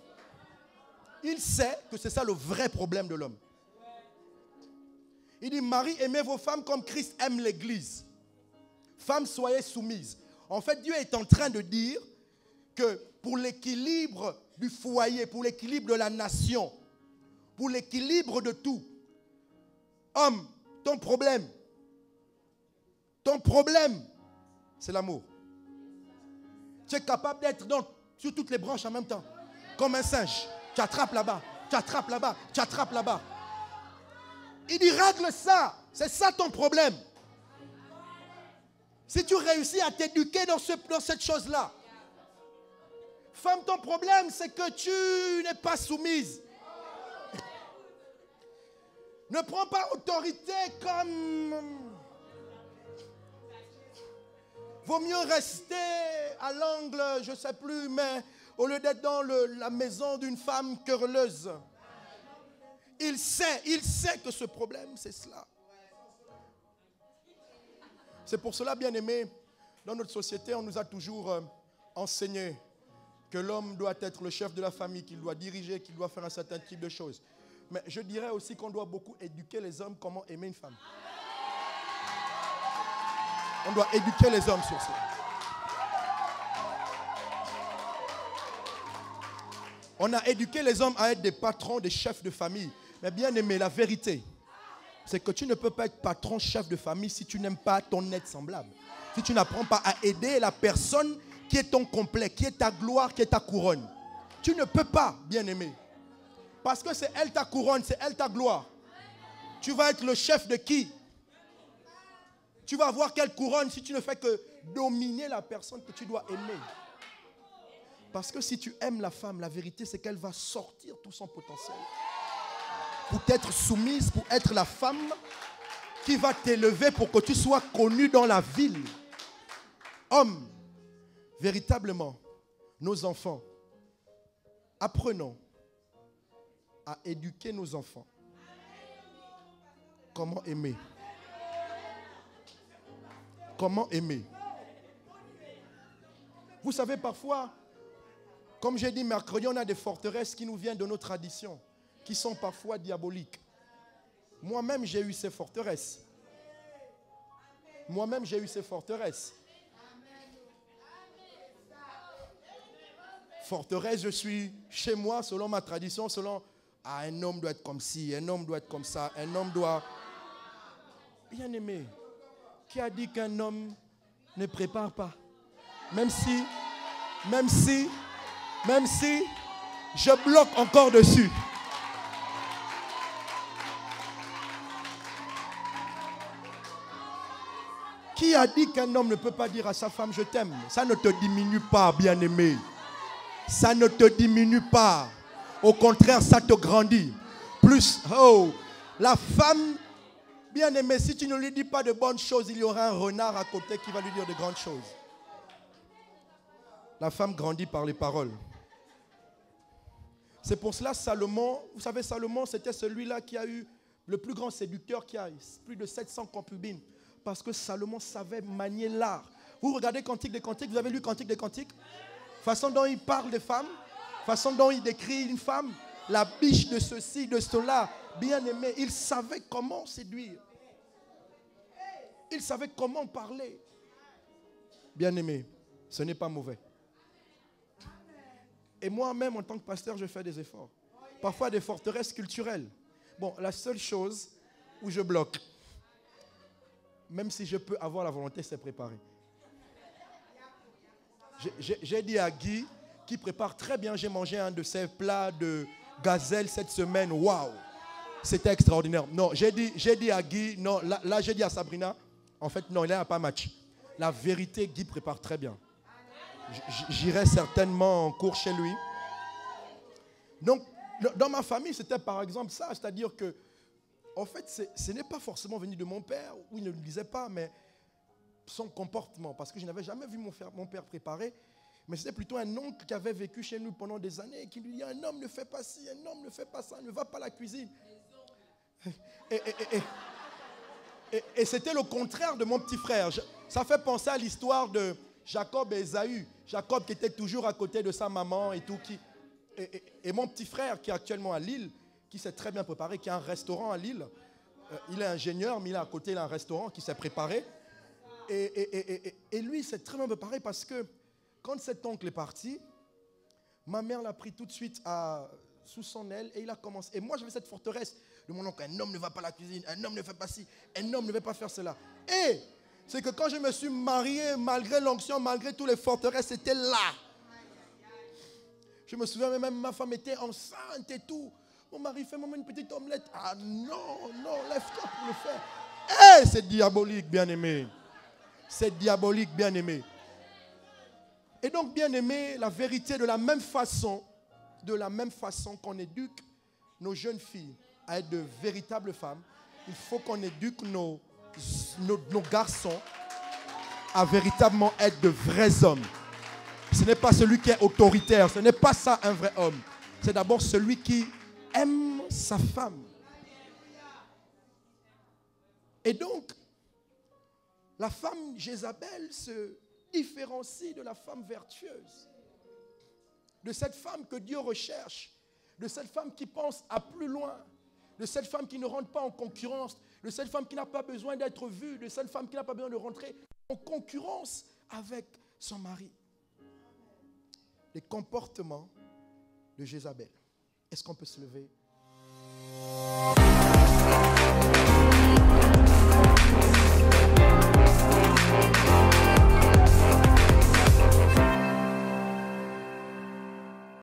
S1: Il sait que c'est ça le vrai problème de l'homme. Il dit, Marie, aimez vos femmes comme Christ aime l'église. Femmes, soyez soumises. En fait, Dieu est en train de dire que pour l'équilibre du foyer, pour l'équilibre de la nation, pour l'équilibre de tout, homme, ton problème, c'est l'amour. Tu es capable d'être sur toutes les branches en même temps, comme un singe. Tu attrapes là-bas, tu attrapes là-bas, tu attrapes là-bas. Il dit, règle ça, c'est ça ton problème. Si tu réussis à t'éduquer dans cette chose-là, femme, ton problème, c'est que tu n'es pas soumise. Ne prends pas autorité comme... Vaut mieux rester à l'angle, je ne sais plus, mais au lieu d'être dans la maison d'une femme querelleuse. Il sait que ce problème, c'est cela. C'est pour cela, bien aimé, Dans notre société, on nous a toujours enseigné que l'homme doit être le chef de la famille, qu'il doit diriger, qu'il doit faire un certain type de choses. Mais je dirais aussi qu'on doit beaucoup éduquer les hommes comment aimer une femme. On doit éduquer les hommes sur ça. On a éduqué les hommes à être des patrons, des chefs de famille. Mais bien aimé, la vérité, c'est que tu ne peux pas être patron, chef de famille si tu n'aimes pas ton être semblable. Si tu n'apprends pas à aider la personne qui est ton complet, qui est ta gloire, qui est ta couronne. Tu ne peux pas, bien aimé. Parce que c'est elle ta couronne, c'est elle ta gloire. Tu vas être le chef de qui? Tu vas avoir quelle couronne si tu ne fais que dominer la personne que tu dois aimer? Parce que si tu aimes la femme, la vérité c'est qu'elle va sortir tout son potentiel. Pour t'être soumise, pour être la femme qui va t'élever pour que tu sois connu dans la ville. Homme, véritablement, nos enfants, apprenons à éduquer nos enfants. Comment aimer? Comment aimer? Vous savez, parfois, comme j'ai dit mercredi, on a des forteresses qui nous viennent de nos traditions, qui sont parfois diaboliques. Moi-même, j'ai eu ces forteresses. Moi-même, j'ai eu ces forteresses. Forteresse, je suis chez moi, selon ma tradition, selon un homme doit être comme ci, un homme doit être comme ça, un homme doit... Bien aimé, qui a dit qu'un homme ne prépare pas? Même si je bloque encore dessus. Qui a dit qu'un homme ne peut pas dire à sa femme je t'aime? Ça ne te diminue pas, bien-aimé. Ça ne te diminue pas. Au contraire, ça te grandit. Plus, la femme, bien-aimée, si tu ne lui dis pas de bonnes choses, il y aura un renard à côté qui va lui dire de grandes choses. La femme grandit par les paroles. C'est pour cela Salomon, vous savez, Salomon, c'était celui-là qui a eu le plus grand séducteur qui a eu, plus de 700 concubines. Parce que Salomon savait manier l'art. Vous regardez Cantique des Cantiques, vous avez lu Cantique des Cantiques? Façon dont il parle des femmes, façon dont il décrit une femme, la biche de ceci, de cela, bien aimé. Il savait comment séduire. Il savait comment parler. Bien aimé, ce n'est pas mauvais. Et moi-même, en tant que pasteur, je fais des efforts. Parfois des forteresses culturelles. Bon, la seule chose où je bloque, même si je peux avoir la volonté, c'est préparer. J'ai dit à Guy, qui prépare très bien, j'ai mangé un de ses plats de gazelle cette semaine. Waouh! C'était extraordinaire. Non, j'ai dit à Guy, non, là j'ai dit à Sabrina, en fait, non, il n'a pas match. La vérité, Guy prépare très bien. J'irai certainement en cours chez lui. Donc, dans ma famille, c'était par exemple ça. C'est-à-dire que, en fait, ce n'est pas forcément venu de mon père, où il ne le disait pas, mais son comportement. Parce que je n'avais jamais vu mon père préparer. Mais c'était plutôt un oncle qui avait vécu chez nous pendant des années, qui lui dit, un homme ne fait pas ci, un homme ne fait pas ça, ne va pas à la cuisine. Et c'était le contraire de mon petit frère. Ça fait penser à l'histoire de Jacob et Ésaü. Jacob qui était toujours à côté de sa maman et tout. Et mon petit frère qui est actuellement à Lille, qui s'est très bien préparé, qui a un restaurant à Lille. Il est ingénieur, mais il est à côté, il a un restaurant qui s'est préparé. Et lui, il s'est très bien préparé parce que quand cet oncle est parti, ma mère l'a pris tout de suite sous son aile et il a commencé. Et moi, j'avais cette forteresse de mon oncle. Un homme ne va pas à la cuisine, un homme ne fait pas ci, un homme ne va pas faire cela. Et c'est que quand je me suis marié, malgré l'onction, malgré toutes les forteresses, c'était là. Je me souviens même, ma femme était enceinte et tout. Mon mari fait même une petite omelette. Ah non, lève-toi pour le faire. C'est diabolique, bien-aimé. C'est diabolique, bien-aimé. Et donc, bien-aimé, la vérité, de la même façon qu'on éduque nos jeunes filles à être de véritables femmes, il faut qu'on éduque nos garçons à véritablement être de vrais hommes. Ce n'est pas celui qui est autoritaire, ce n'est pas ça un vrai homme. C'est d'abord celui qui aime sa femme. Et donc, la femme Jézabel différencie de la femme vertueuse, de cette femme que Dieu recherche, de cette femme qui pense à plus loin, de cette femme qui ne rentre pas en concurrence, de cette femme qui n'a pas besoin d'être vue, de cette femme qui n'a pas besoin de rentrer en concurrence avec son mari. Les comportements de Jézabel. Est-ce qu'on peut se lever?